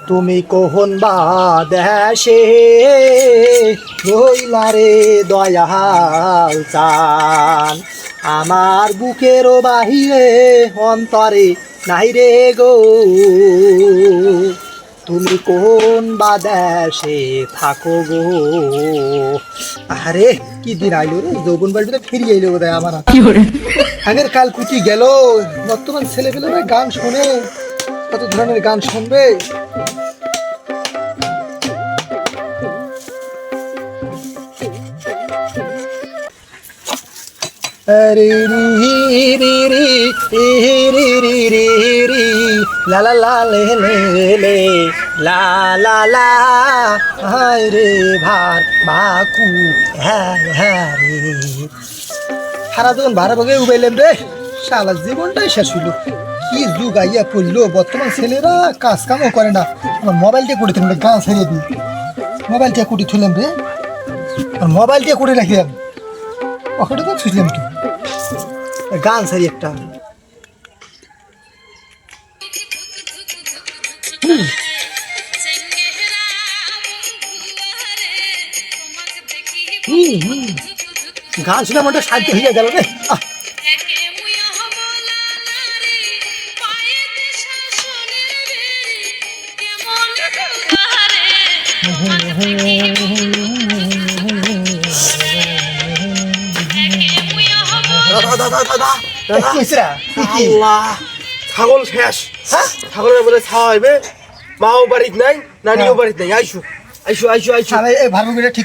তুমি কখন বা দেশে রইলা রে দয়াল চান, আমার বুকেরও বাহিরে অন্তরে নাই রে গো। তুমি কোন বা দেশে থাকো গো। আরে কি দিন আইলো রে, যৌবন বাড়িতে ফিরিয়ে এলো বোধ হয় আমার হাতে। আগের কাল কুচি গেল, বর্তমান ছেলেপেলেরা গান শোনে, কত ধরনের গান শুনবে। রে রি রি রি রি রি রি রি লা লা লা লে লে লে লা লা লা, হায় রে ভার বাকু হ্যাঁ হ্যাঁ রে। সারা যখন ভাড়া ভাগে উবাইলাম রে, সারা জীবনটাই শেষ হইল। কি যুগ আইয়া পড়লো, বর্তমান ছেলেরা কাজ কামও করে না। আমার মোবাইলটা করে দিলাম, গান ছাড়িয়ে দিই। মোবাইলটা কুটি থুলাম রে, আর মোবাইলটা করে রাখিলাম, ওখানে তো ছুঁচলাম তো গান ছাড়ি একটা। গান শুনে আমারটা শান্তি হয়ে গেল রে। ছাগল শেষ, ছাগলের বলে ছাওয়াইবে, মাও বাড়িত নাই, নানিও বাড়িত নাই। আইসু আইসু আইসু আইসু ভালো করে ঠিক